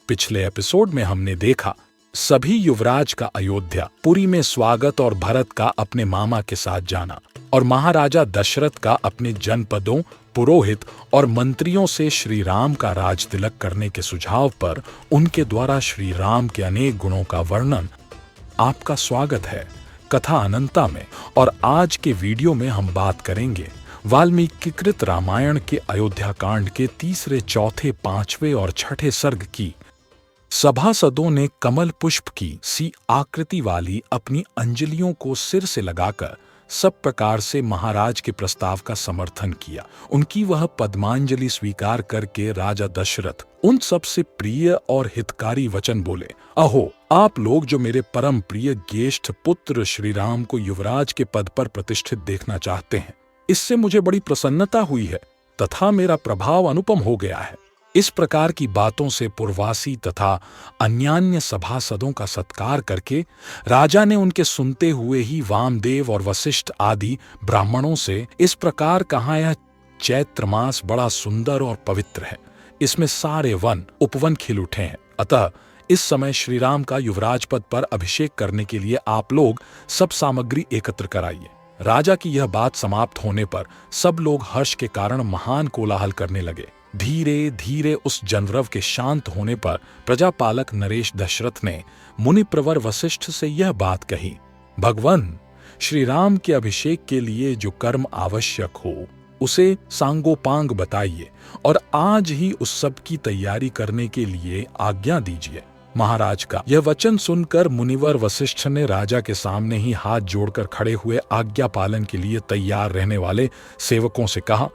पिछले एपिसोड में हमने देखा सभी युवराज का अयोध्या पुरी में स्वागत और भरत का अपने मामा के साथ जाना और महाराजा दशरथ का अपने जनपदों, पुरोहित और मंत्रियों से श्री राम का राज तिलक करने के सुझाव पर उनके द्वारा श्री राम के अनेक गुणों का वर्णन। आपका स्वागत है कथा अनंता में। और आज के वीडियो में हम बात करेंगे वाल्मीकिकृत रामायण के अयोध्या कांड के तीसरे, चौथे, पांचवें और छठे सर्ग की। सभासदों ने कमल पुष्प की सी आकृति वाली अपनी अंजलियों को सिर से लगाकर सब प्रकार से महाराज के प्रस्ताव का समर्थन किया। उनकी वह पद्मांजलि स्वीकार करके राजा दशरथ उन सबसे प्रिय और हितकारी वचन बोले। अहो, आप लोग जो मेरे परम प्रिय ज्येष्ठ पुत्र श्री राम को युवराज के पद पर प्रतिष्ठित देखना चाहते हैं, इससे मुझे बड़ी प्रसन्नता हुई है तथा मेरा प्रभाव अनुपम हो गया है। इस प्रकार की बातों से पुरवासी तथा अन्यान्य सभासदों का सत्कार करके राजा ने उनके सुनते हुए ही वामदेव और वशिष्ठ आदि ब्राह्मणों से इस प्रकार कहा, यह चैत्र मास बड़ा सुंदर और पवित्र है, इसमें सारे वन उपवन खिल उठे हैं, अतः इस समय श्री राम का युवराज पद पर अभिषेक करने के लिए आप लोग सब सामग्री एकत्र कराइए। राजा की यह बात समाप्त होने पर सब लोग हर्ष के कारण महान कोलाहल करने लगे। धीरे धीरे उस जनरव के शांत होने पर प्रजापालक नरेश दशरथ ने मुनि प्रवर वशिष्ठ से यह बात कही, भगवान श्री राम के अभिषेक के लिए जो कर्म आवश्यक हो उसे सांगोपांग बताइए और आज ही उस सब की तैयारी करने के लिए आज्ञा दीजिए। महाराज का यह वचन सुनकर मुनिवर वशिष्ठ ने राजा के सामने ही हाथ जोड़कर खड़े हुए आज्ञा पालन के लिए तैयार रहने वाले सेवकों से कहा,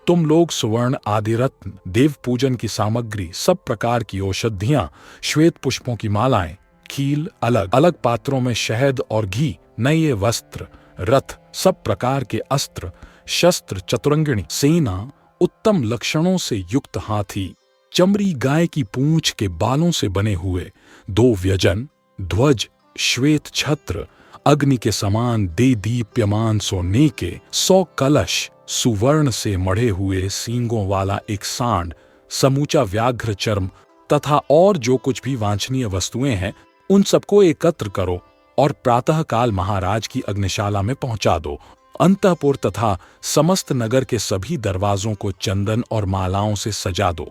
तुम लोग सुवर्ण आदि रत्न, देव पूजन की सामग्री, सब प्रकार की औषधियां, श्वेत पुष्पों की मालाएं, खील, अलग अलग पात्रों में शहद और घी, नए वस्त्र, रथ, सब प्रकार के अस्त्र, शस्त्र, चतुरंगिणी सेना, उत्तम लक्षणों से युक्त हाथी, चमड़ी गाय की पूंछ के बालों से बने हुए 2 व्यजन, ध्वज, श्वेत छत्र, अग्नि के समान दे दीप्यमान सोने के 100 कलश, सुवर्ण से मढ़े हुए सींगों वाला एक सांड, समूचा व्याघ्र चर्म तथा और जो कुछ भी वांछनीय वस्तुएं हैं उन सबको एकत्र करो और प्रातः काल महाराज की अग्निशाला में पहुंचा दो। अंतःपुर तथा समस्त नगर के सभी दरवाजों को चंदन और मालाओं से सजा दो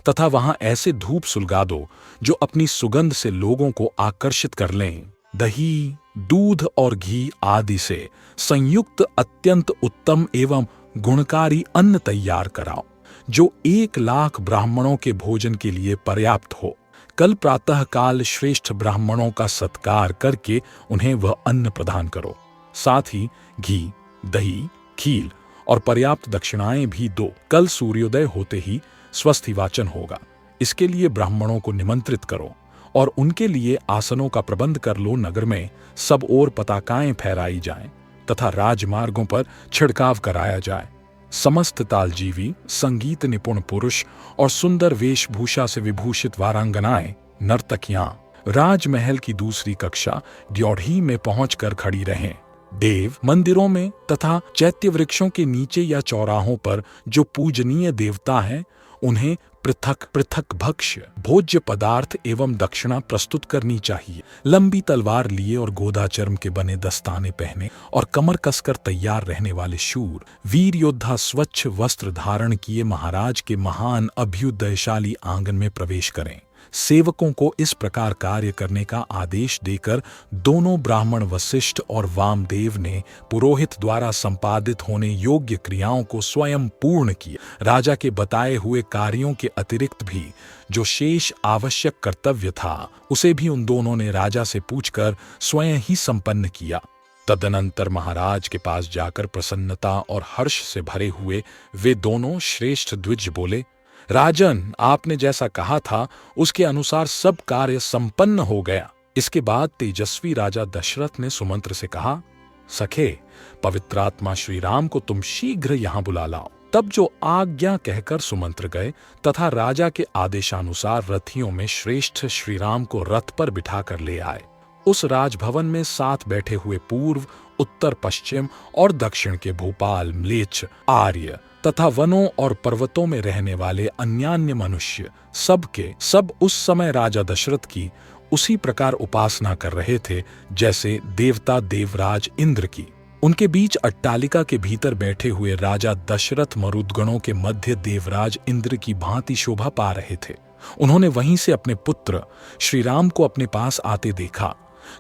तथा वहां ऐसे धूप सुलगा दो जो अपनी सुगंध से लोगों को आकर्षित कर लें। दही, दूध और घी आदि से संयुक्त अत्यंत उत्तम एवं गुणकारी अन्न तैयार कराओ जो 1 लाख ब्राह्मणों के भोजन के लिए पर्याप्त हो। कल प्रातः काल श्रेष्ठ ब्राह्मणों का सत्कार करके उन्हें वह अन्न प्रदान करो। साथ ही घी, दही, खील और पर्याप्त दक्षिणाएं भी दो। कल सूर्योदय होते ही स्वस्ति वाचन होगा, इसके लिए ब्राह्मणों को निमंत्रित करो और उनके लिए आसनों का प्रबंध कर लो। नगर में सब ओर पताकाएं फहराई जाएं तथा राजमार्गों पर छिड़काव कराया जाए। समस्त तालजीवी, संगीत निपुण पुरुष और सुंदर वेशभूषा से विभूषित वारांगनाएं, नर्तकियां राजमहल की दूसरी कक्षा ड्योढ़ी में पहुंचकर खड़ी रहें। देव मंदिरों में तथा चैत्य वृक्षों के नीचे या चौराहों पर जो पूजनीय देवता हैं उन्हें पृथक पृथक भक्ष्य, भोज्य पदार्थ एवं दक्षिणा प्रस्तुत करनी चाहिए। लंबी तलवार लिए और गोदा चर्म के बने दस्ताने पहने और कमर कसकर तैयार रहने वाले शूर वीर योद्धा स्वच्छ वस्त्र धारण किए महाराज के महान अभ्युदयशाली आंगन में प्रवेश करें। सेवकों को इस प्रकार कार्य करने का आदेश देकर दोनों ब्राह्मण वशिष्ठ और वामदेव ने पुरोहित द्वारा संपादित होने योग्य क्रियाओं को स्वयं पूर्ण किया। राजा के बताए हुए कार्यों के अतिरिक्त भी जो शेष आवश्यक कर्तव्य था उसे भी उन दोनों ने राजा से पूछकर स्वयं ही संपन्न किया। तदनंतर महाराज के पास जाकर प्रसन्नता और हर्ष से भरे हुए वे दोनों श्रेष्ठ द्विज बोले, राजन, आपने जैसा कहा था उसके अनुसार सब कार्य संपन्न हो गया। इसके बाद तेजस्वी राजा दशरथ ने सुमंत्र से कहा, सखे, पवित्रात्मा श्री राम को तुम शीघ्र यहां बुला लाओ। तब जो आज्ञा कहकर सुमंत्र गए तथा राजा के आदेशानुसार रथियों में श्रेष्ठ श्री राम को रथ पर बिठाकर ले आए। उस राजभवन में साथ बैठे हुए पूर्व, उत्तर, पश्चिम और दक्षिण के भूपाल, म्लेच्छ, आर्य तथा वनों और पर्वतों में रहने वाले अन्यान्य मनुष्य सब उस समय राजा दशरथ की उसी प्रकार उपासना कर रहे थे जैसे देवता देवराज इंद्र की। उनके बीच अट्टालिका के भीतर बैठे हुए राजा दशरथ मरुद्गणों के मध्य देवराज इंद्र की भांति शोभा पा रहे थे। उन्होंने वहीं से अपने पुत्र श्री राम को अपने पास आते देखा,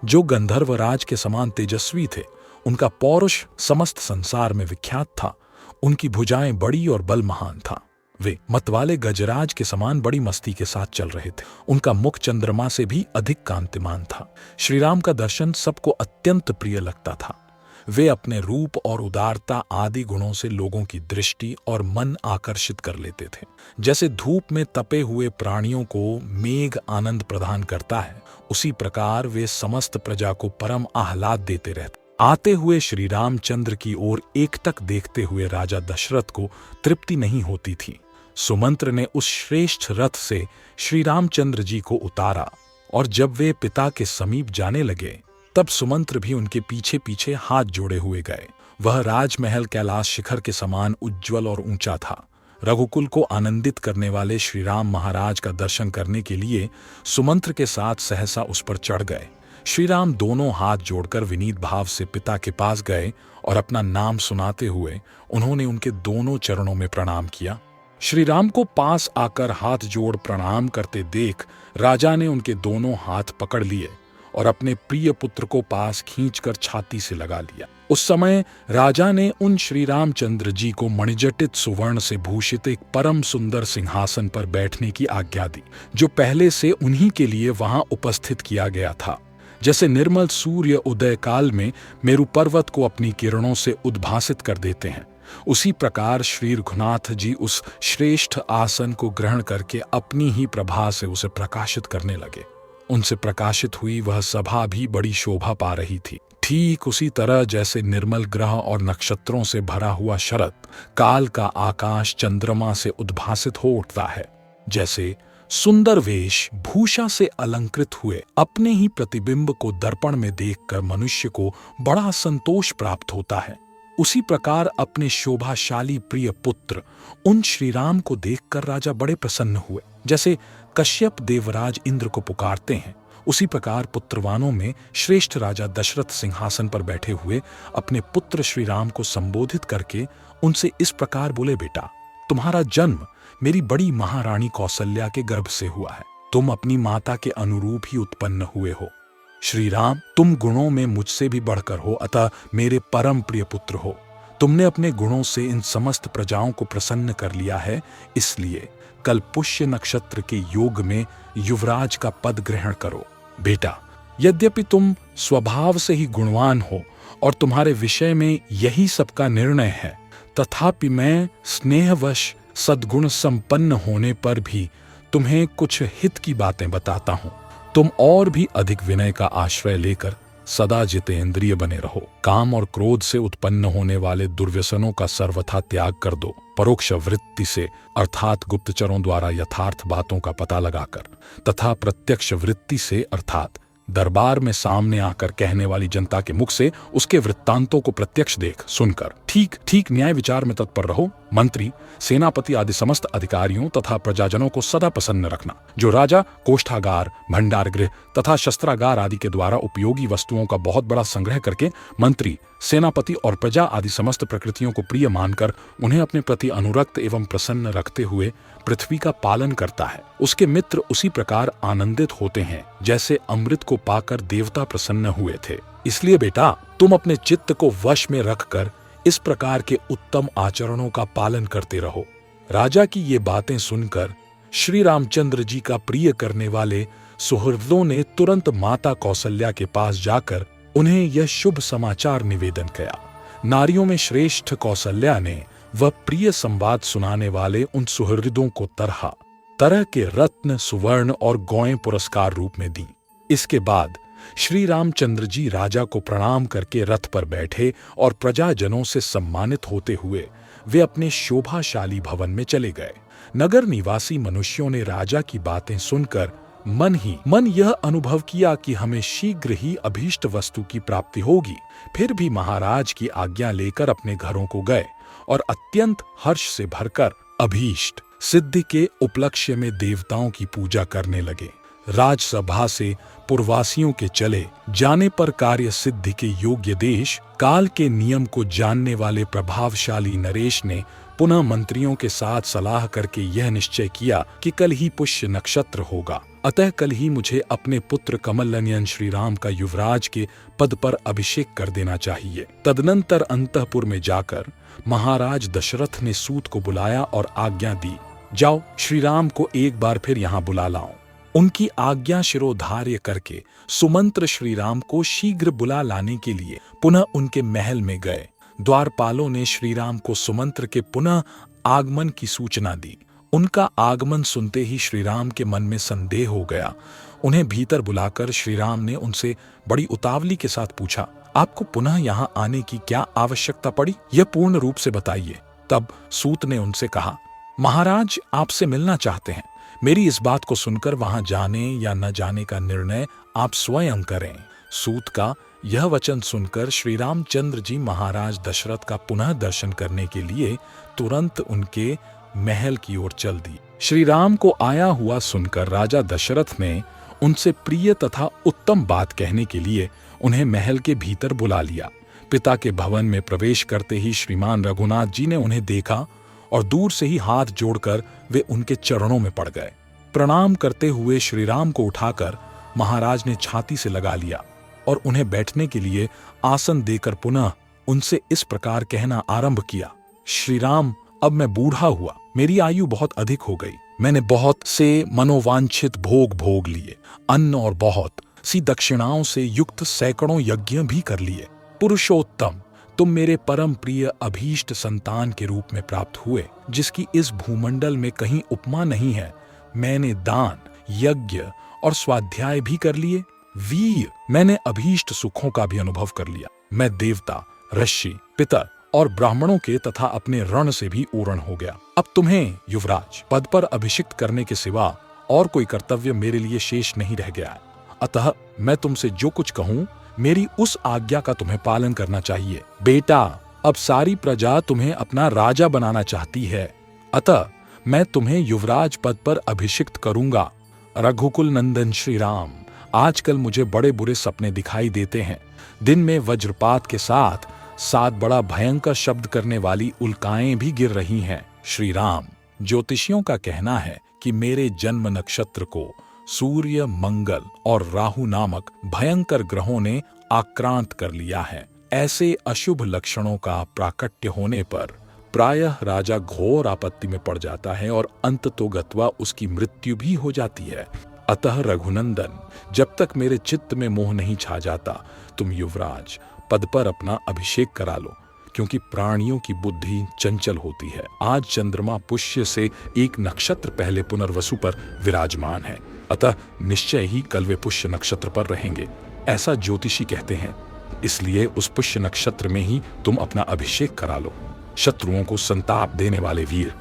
जो गंधर्वराज के समान तेजस्वी थे। उनका पौरुष समस्त संसार में विख्यात था। उनकी भुजाएं बड़ी और बल महान था। वे मतवाले गजराज के समान बड़ी मस्ती के साथ चल रहे थे। उनका मुख चंद्रमा से भी अधिक कांतिमान था। श्री राम का दर्शन सबको अत्यंत प्रिय लगता था। वे अपने रूप और उदारता आदि गुणों से लोगों की दृष्टि और मन आकर्षित कर लेते थे। जैसे धूप में तपे हुए प्राणियों को मेघ आनंद प्रदान करता है, उसी प्रकार वे समस्त प्रजा को परम आह्लाद देते रहते। आते हुए श्री रामचंद्र की ओर एकटक देखते हुए राजा दशरथ को तृप्ति नहीं होती थी। सुमंत्र ने उस श्रेष्ठ रथ से श्री रामचंद्र जी को उतारा और जब वे पिता के समीप जाने लगे तब सुमंत्र भी उनके पीछे पीछे हाथ जोड़े हुए गए। वह राजमहल कैलाश शिखर के समान उज्ज्वल और ऊंचा था। रघुकुल को आनंदित करने वाले श्री राम महाराज का दर्शन करने के लिए सुमंत्र के साथ सहसा उस पर चढ़ गए। श्री राम दोनों हाथ जोड़कर विनीत भाव से पिता के पास गए और अपना नाम सुनाते हुए उन्होंने उनके दोनों चरणों में प्रणाम किया। श्री राम को पास आकर हाथ जोड़ प्रणाम करते देख राजा ने उनके दोनों हाथ पकड़ लिए और अपने प्रिय पुत्र को पास खींचकर छाती से लगा लिया। उस समय राजा ने उन श्री रामचंद्र जी को मणिजटित सुवर्ण से भूषित एक परम सुंदर सिंहासन पर बैठने की आज्ञा दी, जो पहले से उन्हीं के लिए वहां उपस्थित किया गया था। जैसे निर्मल सूर्य उदय काल में मेरु पर्वत को अपनी किरणों से उद्भासित कर देते हैं, उसी प्रकार श्री रघुनाथ जी उस श्रेष्ठ आसन को ग्रहण करके अपनी ही प्रभा से उसे प्रकाशित करने लगे। उनसे प्रकाशित हुई वह सभा भी बड़ी शोभा पा रही थी। ठीक उसी तरह जैसे निर्मल ग्रह और नक्षत्रों से भरा हुआ शरत काल का आकाश चंद्रमा से उद्भासित हो उठता है, जैसे सुंदर वेश भूषा से अलंकृत हुए अपने ही प्रतिबिंब को दर्पण में देखकर मनुष्य को बड़ा संतोष प्राप्त होता है, उसी प्रकार अपने शोभाशाली प्रिय पुत्र उन श्री राम को देखकर राजा बड़े प्रसन्न हुए। जैसे कश्यप देवराज इंद्र को पुकारते हैं, उसी प्रकार पुत्रवानों में श्रेष्ठ राजा दशरथ सिंहासन पर बैठे हुए अपने पुत्र श्री राम को संबोधित करके उनसे इस प्रकार बोले, बेटा, तुम्हारा जन्म मेरी बड़ी महारानी कौसल्या के गर्भ से हुआ है। तुम अपनी माता के अनुरूप ही उत्पन्न हुए हो। श्री राम, तुम गुणों में मुझसे भी बढ़कर हो, अतः मेरे परम प्रिय पुत्र हो। तुमने अपने गुणों से इन समस्त प्रजाओं को प्रसन्न कर लिया है, इसलिए कल पुष्य नक्षत्र के योग में युवराज का पद ग्रहण करो। बेटा, यद्यपि तुम स्वभाव से ही गुणवान हो और तुम्हारे विषय में यही सबका निर्णय है, तथापि मैं स्नेहवश सद्गुण संपन्न होने पर भी तुम्हें कुछ हित की बातें बताता हूं। तुम और भी अधिक विनय का आश्रय लेकर सदा जितेंद्रिय बने रहो। काम और क्रोध से उत्पन्न होने वाले दुर्व्यसनों का सर्वथा त्याग कर दो। परोक्ष वृत्ति से अर्थात गुप्तचरों द्वारा यथार्थ बातों का पता लगाकर तथा प्रत्यक्ष वृत्ति से अर्थात दरबार में सामने आकर कहने वाली जनता के मुख से उसके वृत्तांतों को प्रत्यक्ष देख सुनकर ठीक ठीक न्याय विचार में तत्पर रहो। मंत्री, सेनापति आदि समस्त अधिकारियों तथा प्रजाजनों को सदा प्रसन्न रखना। जो राजा कोष्ठागार, भंडार गृह तथा शस्त्रागार आदि के द्वारा उपयोगी वस्तुओं का बहुत बड़ा संग्रह करके मंत्री, सेनापति और प्रजा आदि समस्त प्रकृतियों को प्रिय मानकर उन्हें अपने प्रति अनुरक्त एवं प्रसन्न रखते हुए पृथ्वी का पालन करता है, उसके मित्र उसी प्रकार आनंदित होते हैं जैसे अमृत को पाकर देवता प्रसन्न हुए थे। इसलिए बेटा, तुम अपने चित्त को वश में रखकर इस प्रकार के उत्तम आचरणों का पालन करते रहो। राजा की ये बातें सुनकर श्री रामचंद्र जी का प्रिय करने वाले सुहृदों ने तुरंत माता कौसल्या के पास जाकर उन्हें यह शुभ समाचार निवेदन किया। नारियों में श्रेष्ठ कौसल्या ने वह प्रिय संवाद सुनाने वाले उन सुहृदों को तरह तरह के रत्न, सुवर्ण और गौएं पुरस्कार रूप में दी। इसके बाद श्री रामचंद्र जी राजा को प्रणाम करके रथ पर बैठे और प्रजाजनों से सम्मानित होते हुए वे अपने शोभाशाली भवन में चले गए। नगर निवासी मनुष्यों ने राजा की बातें सुनकर मन ही मन यह अनुभव किया कि हमें शीघ्र ही अभीष्ट वस्तु की प्राप्ति होगी। फिर भी महाराज की आज्ञा लेकर अपने घरों को गए और अत्यंत हर्ष से भरकर अभीष्ट सिद्धि के उपलक्ष्य में देवताओं की पूजा करने लगे। राजसभा से पुरवासियों के चले जाने पर कार्य सिद्धि के योग्य देश काल के नियम को जानने वाले प्रभावशाली नरेश ने पुनः मंत्रियों के साथ सलाह करके यह निश्चय किया कि कल ही पुष्य नक्षत्र होगा, अतः कल ही मुझे अपने पुत्र कमलनयन श्री राम का युवराज के पद पर अभिषेक कर देना चाहिए। तदनंतर अंतःपुर में जाकर महाराज दशरथ ने सूत को बुलाया और आज्ञा दी, जाओ श्री राम को एक बार फिर यहाँ बुला लाओ। उनकी आज्ञा शिरोधार्य करके सुमंत्र श्री राम को शीघ्र बुला लाने के लिए पुनः उनके महल में गए। द्वारपालों ने श्री राम को सुमंत्र के पुनः आगमन की सूचना दी। उनका आगमन सुनते ही श्री राम के मन में संदेह हो गया। उन्हें भीतर बुलाकर श्री राम ने उनसे बड़ी उतावली के साथ पूछा, आपको पुनः यहाँ आने की क्या आवश्यकता पड़ी, यह पूर्ण रूप से बताइए। तब सूत ने उनसे कहा, महाराज आपसे मिलना चाहते हैं। मेरी इस बात को सुनकर वहां जाने या न जाने का निर्णय आप स्वयं करें। सूत का यह वचन सुनकर श्री रामचंद्र जी महाराज दशरथ का पुनः दर्शन करने के लिए तुरंत उनके महल की ओर चल दी। श्री राम को आया हुआ सुनकर राजा दशरथ ने उनसे प्रिय तथा उत्तम बात कहने के लिए उन्हें महल के भीतर बुला लिया। पिता के भवन में प्रवेश करते ही श्रीमान रघुनाथ जी ने उन्हें देखा और दूर से ही हाथ जोड़कर वे उनके चरणों में पड़ गए। प्रणाम करते हुए श्री राम को उठाकर महाराज ने छाती से लगा लिया और उन्हें बैठने के लिए आसन देकर पुनः उनसे इस प्रकार कहना आरंभ किया, श्री राम, अब मैं बूढ़ा हुआ, मेरी आयु बहुत अधिक हो गई। मैंने बहुत से मनोवांछित भोग लिए, अन्न और बहुत सी दक्षिणाओं से युक्त सैकड़ों यज्ञ भी कर लिए। पुरुषोत्तम, तुम मेरे परम प्रिय अभीष्ट संतान के रूप में प्राप्त हुए, जिसकी इस भूमंडल में कहीं उपमा नहीं है। मैंने दान, यज्ञ और स्वाध्याय भी कर लिए। वीर, मैंने अभीष्ट सुखों का भी अनुभव कर लिया। मैं देवता, ऋषि, पितर और ब्राह्मणों के तथा अपने रण से भी ऊरण हो गया। अब तुम्हें युवराज पद पर अभिषिक्त करने के सिवा और कोई कर्तव्य मेरे लिए शेष नहीं रह गया है। अतः मैं तुमसे जो कुछ कहूं, मेरी उस आज्ञा का तुम्हें पालन करना चाहिए। बेटा, अब सारी प्रजा तुम्हें अपना राजा बनाना चाहती है, अतः मैं तुम्हें युवराज पद पर अभिषिक्त करूंगा। रघुकुल नंदन श्री राम, आजकल मुझे बड़े बुरे सपने दिखाई देते हैं। दिन में वज्रपात के साथ 7 बड़ा भयंकर शब्द करने वाली उल्काएं भी गिर रही हैं। श्री राम, ज्योतिषियों का कहना है कि मेरे जन्म नक्षत्र को सूर्य, मंगल और राहु नामक भयंकर ग्रहों ने आक्रांत कर लिया है। ऐसे अशुभ लक्षणों का प्राकट्य होने पर प्रायः राजा घोर आपत्ति में पड़ जाता है और अंततोगत्वा उसकी मृत्यु भी हो जाती है। अतः रघुनंदन, जब तक मेरे चित्त में मोह नहीं छा जाता, तुम युवराज पद पर अपना अभिषेक करा लो, क्योंकि प्राणियों की बुद्धि चंचल होती है। आज चंद्रमा पुष्य से एक नक्षत्र पहले पुनर्वसु पर विराजमान है, अतः निश्चय ही कल वे पुष्य नक्षत्र पर रहेंगे, ऐसा ज्योतिषी कहते हैं। इसलिए उस पुष्य नक्षत्र में ही तुम अपना अभिषेक करा लो। शत्रुओं को संताप देने वाले वीर,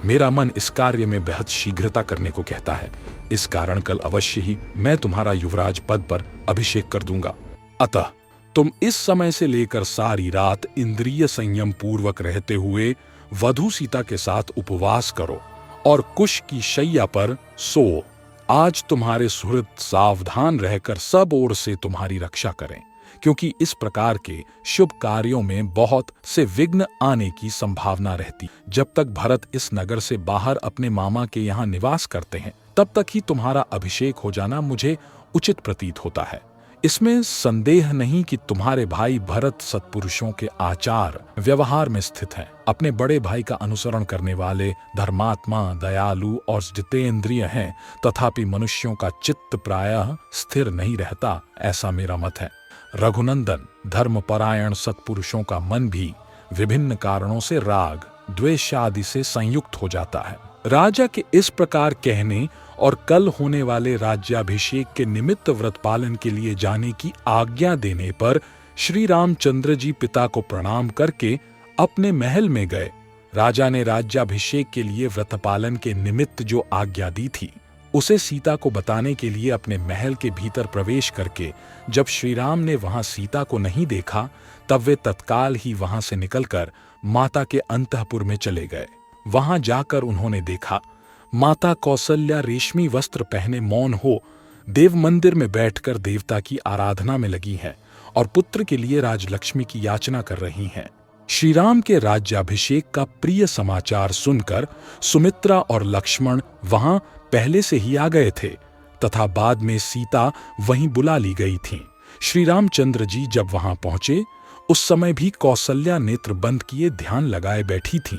मेरा मन इस कार्य में बेहद शीघ्रता करने को कहता है। इस कारण कल अवश्य ही मैं तुम्हारा युवराज पद पर अभिषेक कर दूंगा। अतः तुम इस समय से लेकर सारी रात इंद्रिय संयम पूर्वक रहते हुए वधू सीता के साथ उपवास करो और कुश की शैया पर सो। आज तुम्हारे सुहृद सावधान रहकर सब ओर से तुम्हारी रक्षा करें, क्योंकि इस प्रकार के शुभ कार्यों में बहुत से विघ्न आने की संभावना रहती। जब तक भरत इस नगर से बाहर अपने मामा के यहाँ निवास करते हैं, तब तक ही तुम्हारा अभिषेक हो जाना मुझे उचित प्रतीत होता है। इसमें संदेह नहीं कि तुम्हारे भाई भरत सत्पुरुषों के आचार व्यवहार में स्थित हैं। अपने बड़े भाई का अनुसरण करने वाले धर्मात्मा, दयालु और जितेंद्रिय हैं, तथापि मनुष्यों का चित्त प्रायः स्थिर नहीं रहता, ऐसा मेरा मत है। रघुनंदन, धर्मपरायण सत्पुरुषों का मन भी विभिन्न कारणों से राग, द्वेष आदि से संयुक्त हो जाता है। राजा के इस प्रकार कहने और कल होने वाले राज्याभिषेक के निमित्त व्रत पालन के लिए जाने की आज्ञा देने पर श्री रामचंद्र जी पिता को प्रणाम करके अपने महल में गए। राजा ने राज्याभिषेक के लिए व्रत पालन के निमित्त जो आज्ञा दी थी, उसे सीता को बताने के लिए अपने महल के भीतर प्रवेश करके जब श्री राम ने वहां सीता को नहीं देखा, तब वे तत्काल ही वहां से निकलकर माता के अंतःपुर में चले गए। वहां जाकर उन्होंने देखा माता कौसल्या रेशमी वस्त्र पहने मौन हो देव मंदिर में बैठकर देवता की आराधना में लगी हैं और पुत्र के लिए राजलक्ष्मी की याचना कर रही हैं। श्री राम के राज्याभिषेक का प्रिय समाचार सुनकर सुमित्रा और लक्ष्मण वहां पहले से ही आ गए थे तथा बाद में सीता वहीं बुला ली गई थीं। श्री रामचंद्र जी जब वहां पहुंचे उस समय भी कौसल्या नेत्र बंद किए ध्यान लगाए बैठी थीं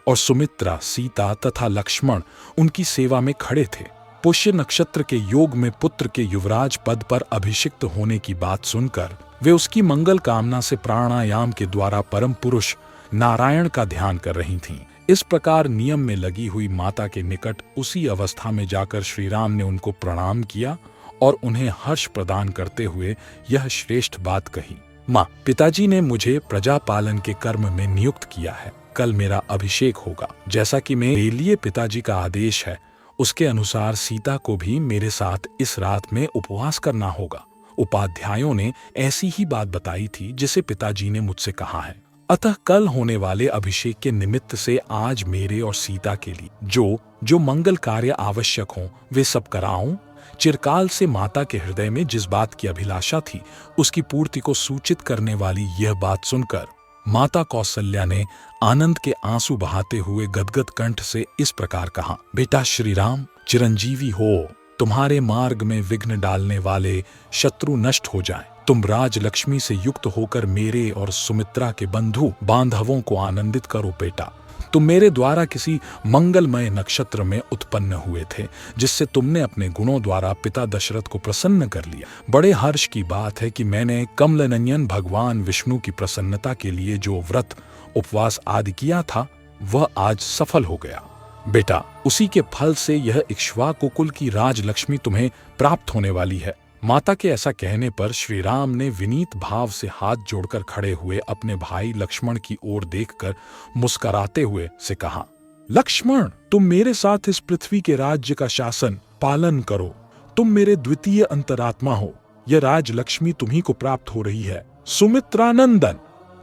और सुमित्रा, सीता तथा लक्ष्मण उनकी सेवा में खड़े थे। पुष्य नक्षत्र के योग में पुत्र के युवराज पद पर अभिषिक्त होने की बात सुनकर वे उसकी मंगल कामना से प्राणायाम के द्वारा परम पुरुष नारायण का ध्यान कर रही थीं। इस प्रकार नियम में लगी हुई माता के निकट उसी अवस्था में जाकर श्री राम ने उनको प्रणाम किया और उन्हें हर्ष प्रदान करते हुए यह श्रेष्ठ बात कही। माँ, पिताजी ने मुझे प्रजा पालन के कर्म में नियुक्त किया है। कल मेरा अभिषेक होगा। जैसा कि मेरे लिए पिताजी का आदेश है उसके अनुसार सीता को भी मेरे साथ इस रात में उपवास करना होगा। उपाध्यायों ने ऐसी ही बात बताई थी जिसे पिताजी ने मुझसे कहा है। अतः कल होने वाले अभिषेक के निमित्त से आज मेरे और सीता के लिए जो मंगल कार्य आवश्यक हों वे सब कराऊं। चिरकाल से माता के हृदय में जिस बात की अभिलाषा थी उसकी पूर्ति को सूचित करने वाली यह बात सुनकर माता कौसल्या ने आनंद के आंसू बहाते हुए गदगद कंठ से इस प्रकार कहा, बेटा श्री राम चिरंजीवी हो। तुम्हारे मार्ग में विघ्न डालने वाले शत्रु नष्ट हो जाएं। तुम राजलक्ष्मी से युक्त होकर मेरे और सुमित्रा के बंधु बांधवों को आनंदित करो। बेटा, तुम मेरे द्वारा किसी मंगलमय नक्षत्र में उत्पन्न हुए थे जिससे तुमने अपने गुणों द्वारा पिता दशरथ को प्रसन्न कर लिया। बड़े हर्ष की बात है कि मैंने कमलनयन भगवान विष्णु की प्रसन्नता के लिए जो व्रत उपवास आदि किया था वह आज सफल हो गया। बेटा, उसी के फल से यह इक्ष्वाकु कुल की राजलक्ष्मी तुम्हें प्राप्त होने वाली है। माता के ऐसा कहने पर श्री राम ने विनीत भाव से हाथ जोड़कर खड़े हुए अपने भाई लक्ष्मण की ओर देखकर मुस्कुराते हुए से कहा, लक्ष्मण, तुम मेरे साथ इस पृथ्वी के राज्य का शासन पालन करो। तुम मेरे द्वितीय अंतरात्मा हो। यह राजलक्ष्मी तुम्ही को प्राप्त हो रही है। सुमित्रानंदन,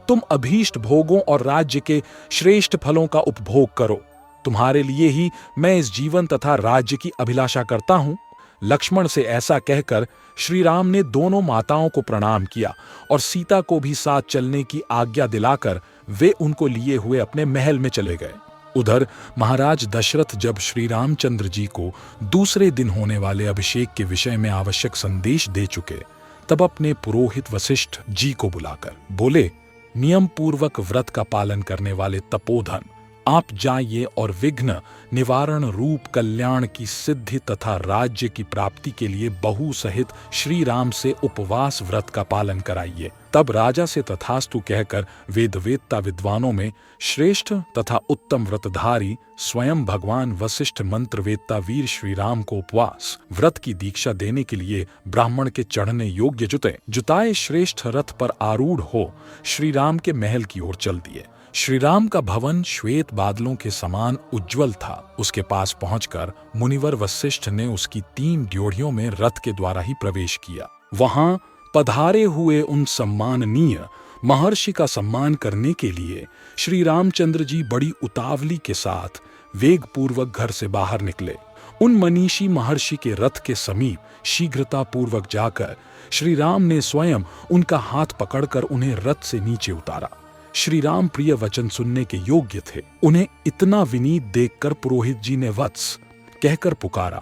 तुम अभीष्ट भोगों और राज्य के श्रेष्ठ फलों का उपभोग करो। तुम्हारे लिए ही मैं इस जीवन तथा राज्य की अभिलाषा करता हूं। लक्ष्मण से ऐसा कहकर श्री राम ने दोनों माताओं को प्रणाम किया और सीता को भी साथ चलने की आज्ञा दिलाकर वे उनको लिए हुए अपने महल में चले गए। उधर महाराज दशरथ जब श्री रामचंद्र जी को दूसरे दिन होने वाले अभिषेक के विषय में आवश्यक संदेश दे चुके तब अपने पुरोहित वशिष्ठ जी को बुलाकर बोले, नियम पूर्वक व्रत का पालन करने वाले तपोधन, आप जाइए और विघ्न निवारण रूप कल्याण की सिद्धि तथा राज्य की प्राप्ति के लिए बहू सहित श्री राम से उपवास व्रत का पालन कराइए। तब राजा से तथास्तु कहकर वेदवेत्ता विद्वानों में श्रेष्ठ तथा उत्तम व्रतधारी स्वयं भगवान वशिष्ठ मंत्रवेत्ता वीर श्री राम को उपवास व्रत की दीक्षा देने के लिए ब्राह्मण के चढ़ने योग्य जुताए श्रेष्ठ रथ पर आरूढ़ हो श्री राम के महल की ओर चल दिए। श्री राम का भवन श्वेत बादलों के समान उज्जवल था। उसके पास पहुंचकर मुनिवर वशिष्ठ ने उसकी 3 ड्योढ़ियों में रथ के द्वारा ही प्रवेश किया। वहां पधारे हुए उन सम्माननीय महर्षि का सम्मान करने के लिए श्री रामचंद्र जी बड़ी उतावली के साथ वेग पूर्वक घर से बाहर निकले। उन मनीषी महर्षि के रथ के समीप शीघ्रता पूर्वक जाकर श्री राम ने स्वयं उनका हाथ पकड़कर उन्हें रथ से नीचे उतारा। श्री राम प्रिय वचन सुनने के योग्य थे। उन्हें इतना विनीत देखकर पुरोहित जी ने वत्स कहकर पुकारा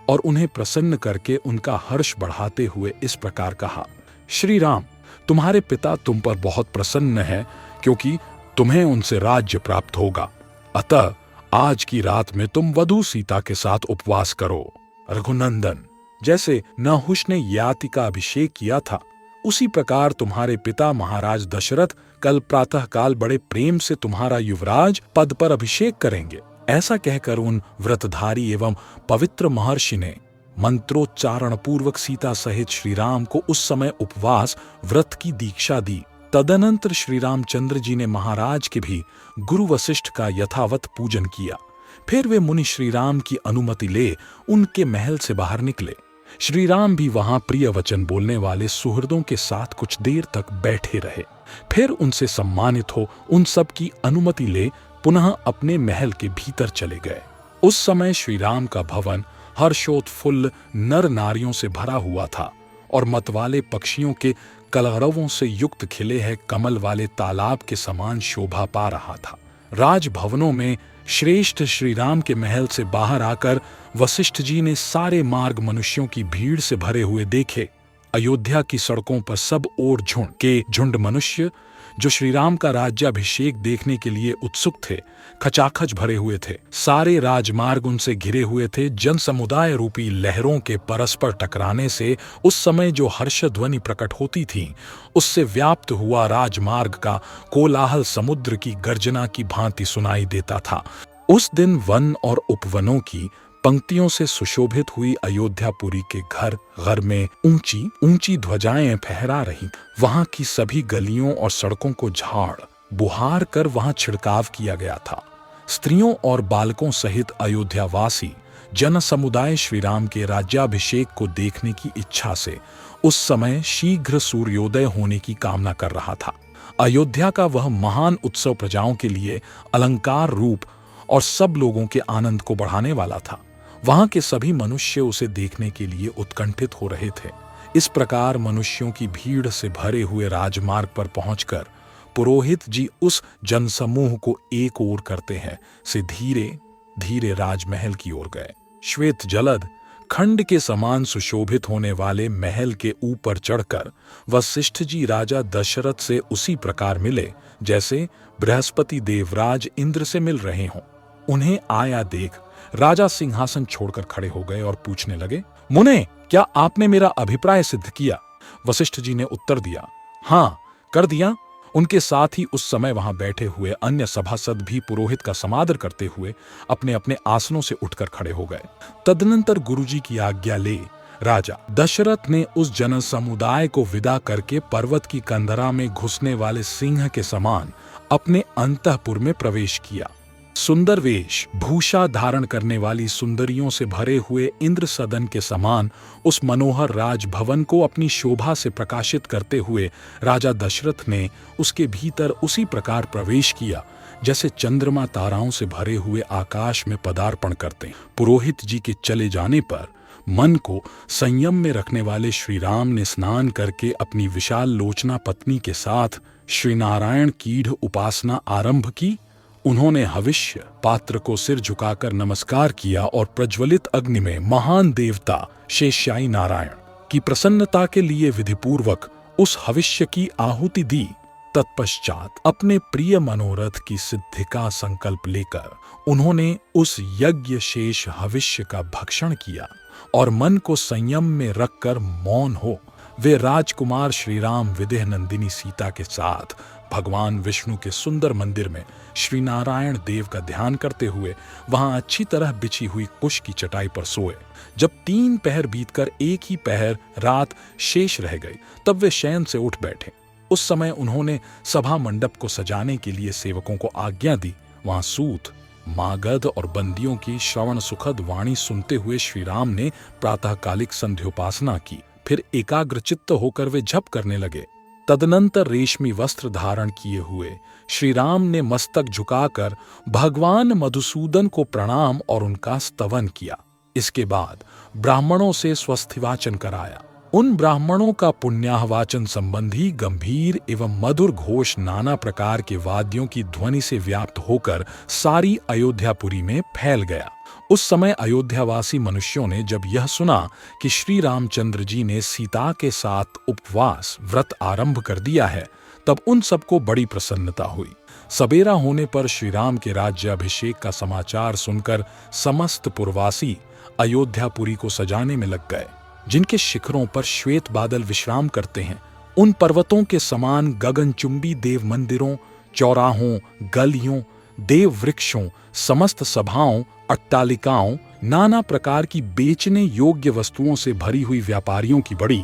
और उन्हें प्रसन्न करके उनका हर्ष बढ़ाते हुए इस प्रकार कहा, श्री राम, तुम्हारे पिता तुम पर बहुत प्रसन्न है क्योंकि तुम्हें उनसे राज्य प्राप्त होगा। अतः आज की रात में तुम वधू सीता के साथ उपवास करो। रघुनंदन, जैसे नहुष ने याति का अभिषेक किया था उसी प्रकार तुम्हारे पिता महाराज दशरथ कल प्रातः काल बड़े प्रेम से तुम्हारा युवराज पद पर अभिषेक करेंगे। ऐसा कहकर उन व्रतधारी एवं पवित्र महर्षि ने मंत्रोच्चारण पूर्वक सीता सहित श्री राम को उस समय उपवास व्रत की दीक्षा दी। तदनंतर श्री रामचंद्र जी ने महाराज के भी गुरु वशिष्ठ का यथावत पूजन किया। फिर वे मुनि श्री राम की अनुमति ले उनके महल से बाहर निकले। श्री राम भी वहां प्रिय वचन बोलने वाले सुहृदों के साथ कुछ देर तक बैठे रहे। फिर उनसे सम्मानित हो उन सब की अनुमति ले पुनः अपने महल के भीतर चले गए। उस समय श्री राम का भवन हर्षोत्फुल्ल नर नारियों से भरा हुआ था और मतवाले पक्षियों के कलरवों से युक्त खिले हैं कमल वाले तालाब के समान शोभा पा रहा था। राजभवनों में श्रेष्ठ श्री राम के महल से बाहर आकर वशिष्ठ जी ने सारे मार्ग मनुष्यों की भीड़ से भरे हुए देखे। अयोध्या की सड़कों पर सब ओर झुंड मनुष्य जो श्री राम का राज्याभिषेक देखने के लिए उत्सुक थे, खचाखच भरे हुए थे। सारे राजमार्ग उनसे घिरे हुए थे। जन समुदाय रूपी लहरों के परस्पर टकराने से उस समय जो हर्ष ध्वनि प्रकट होती थी, उससे व्याप्त हुआ राजमार्ग का कोलाहल समुद्र की गर्जना की भांति सुनाई देता था। उस दिन वन और उपवनों की पंक्तियों से सुशोभित हुई अयोध्यापुरी के घर में ऊंची ऊंची ध्वजाएं फहरा रही। वहां की सभी गलियों और सड़कों को झाड़ बुहार कर वहां छिड़काव किया गया था। स्त्रियों और बालकों सहित अयोध्यावासी जन समुदाय श्री राम के राज्याभिषेक को देखने की इच्छा से उस समय शीघ्र सूर्योदय होने की कामना कर रहा था। अयोध्या का वह महान उत्सव प्रजाओं के लिए अलंकार रूप और सब लोगों के आनंद को बढ़ाने वाला था। वहां के सभी मनुष्य उसे देखने के लिए उत्कंठित हो रहे थे। इस प्रकार मनुष्यों की भीड़ से भरे हुए राजमार्ग पर पहुंचकर पुरोहित जी उस जनसमूह को एक ओर करते हैं से धीरे धीरे राजमहल की ओर गए। श्वेत जलद खंड के समान सुशोभित होने वाले महल के ऊपर चढ़कर वशिष्ठ जी राजा दशरथ से उसी प्रकार मिले जैसे बृहस्पति देवराज इंद्र से मिल रहे हों। उन्हें आया देख राजा सिंहासन छोड़कर खड़े हो गए और पूछने लगे, मुने, क्या आपने मेरा अभिप्राय सिद्ध किया? वशिष्ठ जी ने उत्तर दिया, हाँ, कर दिया। उनके साथ ही उस समय वहां बैठे हुए अन्य सभासद भी पुरोहित का समादर करते हुए अपने अपने आसनों से उठकर खड़े हो गए। तदनंतर गुरुजी की आज्ञा ले राजा दशरथ ने उस जन समुदाय को विदा करके पर्वत की कंदरा में घुसने वाले सिंह के समान अपने अंतःपुर में प्रवेश किया। सुंदर वेश भूषा धारण करने वाली सुंदरियों से भरे हुए इंद्र सदन के समान उस मनोहर राजभवन को अपनी शोभा से प्रकाशित करते हुए राजा दशरथ ने उसके भीतर उसी प्रकार प्रवेश किया जैसे चंद्रमा ताराओं से भरे हुए आकाश में पदार्पण करते। पुरोहित जी के चले जाने पर मन को संयम में रखने वाले श्री राम ने स्नान करके अपनी विशाल लोचना पत्नी के साथ श्री नारायण कीढ़ उपासना आरंभ की। उन्होंने हविष्य पात्र को सिर झुकाकर नमस्कार किया और प्रज्वलित अग्नि में महान देवता शेषशायी नारायण की प्रसन्नता के लिए विधिपूर्वक उस हविष्य की आहुति दी। तत्पश्चात अपने प्रिय मनोरथ की सिद्धि का संकल्प लेकर उन्होंने उस यज्ञ शेष हविष्य का भक्षण किया और मन को संयम में रखकर मौन हो वे राजकुमार श्री राम विदेह नंदिनी सीता के साथ भगवान विष्णु के सुंदर मंदिर में श्री नारायण देव का ध्यान करते हुए वहां अच्छी तरह बिछी हुई कुश की चटाई पर सोए। जब 3 पहर बीतकर एक ही पहर रात शेष रह गई तब वे शयन से उठ बैठे। उस समय उन्होंने सभा मंडप को सजाने के लिए सेवकों को आज्ञा दी। वहां सूत मागध और बंदियों की श्रवण सुखद वाणी सुनते हुए श्री राम ने प्रातःकालिक संध्योपासना की। फिर एकाग्रचित्त होकर वे जप करने लगे। तदनंतर रेशमी वस्त्र धारण किए हुए श्री राम ने मस्तक झुकाकर भगवान मधुसूदन को प्रणाम और उनका स्तवन किया। इसके बाद ब्राह्मणों से स्वस्थिवाचन कराया। उन ब्राह्मणों का पुण्याहवाचन संबंधी गंभीर एवं मधुर घोष नाना प्रकार के वाद्यों की ध्वनि से व्याप्त होकर सारी अयोध्यापुरी में फैल गया। उस समय अयोध्यावासी मनुष्यों ने जब यह सुना कि श्री रामचंद्र जी ने सीता के साथ उपवास व्रत आरंभ कर दिया है, तब उन सबको बड़ी प्रसन्नता हुई। सबेरा होने पर श्री राम के राज्याभिषेक का समाचार सुनकर समस्त पुरवासी अयोध्यापुरी को सजाने में लग गए। जिनके शिखरों पर श्वेत बादल विश्राम करते हैं, उन पर्वतों के समान गगनचुंबी देव मंदिरों, चौराहों, गलियों, देव वृक्षों, समस्त सभाओं, अट्टालिकाओं, नाना प्रकार की बेचने योग्य वस्तुओं से भरी हुई व्यापारियों की बड़ी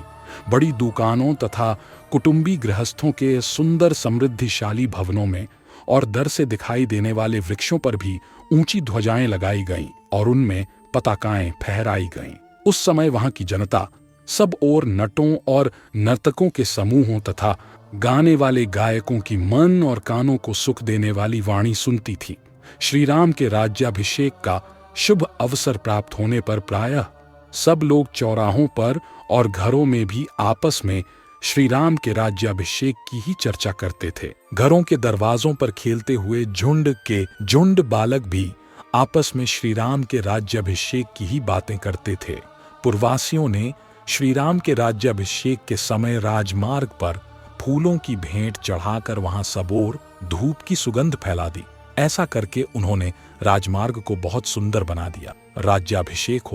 बड़ी दुकानों तथा कुटुंबी गृहस्थों के सुंदर समृद्धिशाली भवनों में और दर से दिखाई देने वाले वृक्षों पर भी ऊंची ध्वजाएं लगाई गईं और उनमें पताकाएं फहराई गईं। उस समय वहां की जनता सब ओर नटों और नर्तकों के समूहों तथा गाने वाले गायकों की मन और कानों को सुख देने वाली वाणी सुनती थी। श्री राम के राज्याभिषेक का शुभ अवसर प्राप्त होने पर प्रायः सब लोग चौराहों पर और घरों में भी आपस में श्री राम के राज्याभिषेक की ही चर्चा करते थे। घरों के दरवाजों पर खेलते हुए झुंड बालक भी आपस में श्री राम के राज्याभिषेक की ही बातें करते थे। पुरवासियों ने श्री राम के राज्याभिषेक के समय राजमार्ग पर फूलों की भेंट चढ़ाकर वहां सबोर धूप की सुगंध फैला दी। ऐसा करके उन्होंने राजमार्ग को बहुत सुंदर बना दिया। राज्याभिषेक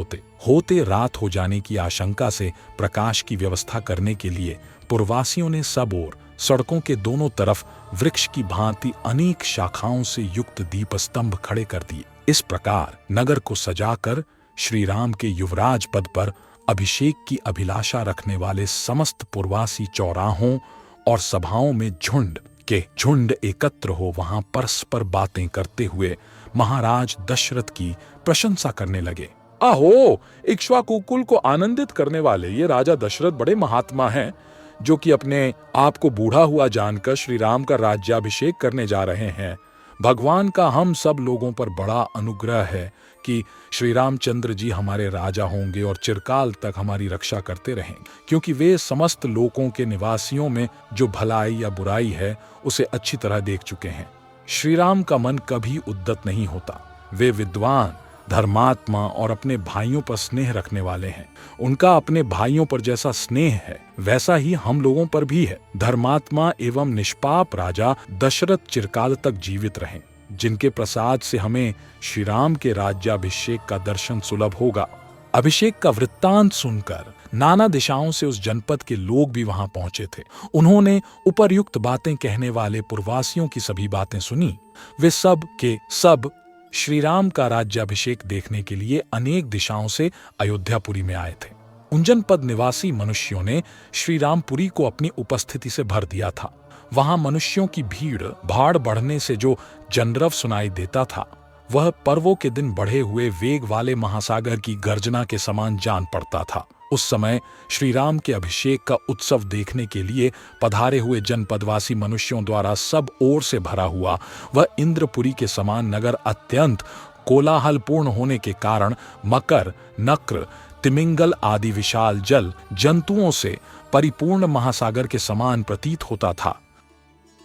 होते रात हो जाने की आशंका से प्रकाश की व्यवस्था करने के लिए पुरवासियों ने सब ओर सड़कों के दोनों तरफ वृक्ष की भांति अनेक शाखाओं से युक्त दीपस्तंभ खड़े कर दिए। इस प्रकार नगर को सजाकर श्री राम के युवराज पद पर अभिषेक की अभिलाषा रखने वाले समस्त पुरवासी चौराहों और सभाओं में झुंड एकत्र हो वहां परस्पर बातें करते हुए महाराज दशरथ की प्रशंसा करने लगे। आहो, इक्ष्वाकुकुल को आनंदित करने वाले ये राजा दशरथ बड़े महात्मा हैं, जो कि अपने आप को बूढ़ा हुआ जानकर श्री राम का राज्याभिषेक करने जा रहे हैं। भगवान का हम सब लोगों पर बड़ा अनुग्रह है कि श्री रामचंद्र जी हमारे राजा होंगे और चिरकाल तक हमारी रक्षा करते रहेंगे, क्योंकि वे समस्त लोकों के निवासियों में जो भलाई या बुराई है उसे अच्छी तरह देख चुके हैं। श्री राम का मन कभी उद्दत नहीं होता। वे विद्वान, धर्मात्मा और अपने भाइयों पर स्नेह रखने वाले हैं। उनका अपने भाइयों पर जैसा स्नेह है वैसा ही हम लोगों पर भी है। धर्मात्मा एवं निष्पाप राजा दशरथ चिरकाल तक जीवित रहें, जिनके प्रसाद से हमें श्री राम के राज्याभिषेक का दर्शन सुलभ होगा। अभिषेक का वृत्तांत सुनकर नाना दिशाओं से उस जनपद के लोग भी वहां पहुंचे थे। उन्होंने उपर्युक्त बातें कहने वाले पुरवासियों की सभी बातें सुनी। वे सब के सब श्री राम का राज्याभिषेक देखने के लिए अनेक दिशाओं से अयोध्यापुरी में आए थे। उन जनपद निवासी मनुष्यों ने श्री रामपुरी को अपनी उपस्थिति से भर दिया था। वहां मनुष्यों की भीड़ भाड़ बढ़ने से जो जनरव सुनाई देता था, वह पर्वों के दिन बढ़े हुए वेग वाले महासागर की गर्जना के समान जान पड़ता था। उस समय श्री राम के अभिषेक का उत्सव देखने के लिए पधारे हुए जनपदवासी मनुष्यों द्वारा सब ओर से भरा हुआ वह इंद्रपुरी के समान नगर अत्यंत कोलाहलपूर्ण होने के कारण मकर, नक्र, तिमिंगल आदि विशाल जल जंतुओं से परिपूर्ण महासागर के समान प्रतीत होता था।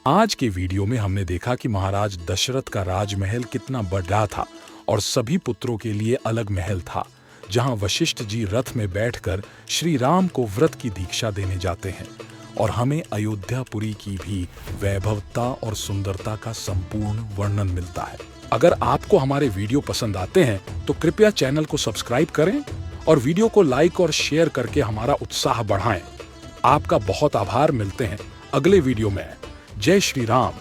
आज के वीडियो में हमने देखा कि महाराज दशरथ का राजमहल कितना बड़ा था और सभी पुत्रों के लिए अलग महल था, जहां वशिष्ठ जी रथ में बैठकर श्री राम को व्रत की दीक्षा देने जाते हैं। और हमें अयोध्यापुरी की भी वैभवता और सुंदरता का संपूर्ण वर्णन मिलता है। अगर आपको हमारे वीडियो पसंद आते हैं तो कृपया चैनल को सब्सक्राइब करें और वीडियो को लाइक और शेयर करके हमारा उत्साह बढ़ाएं। आपका बहुत आभार। मिलते हैं अगले वीडियो में। जय श्री राम।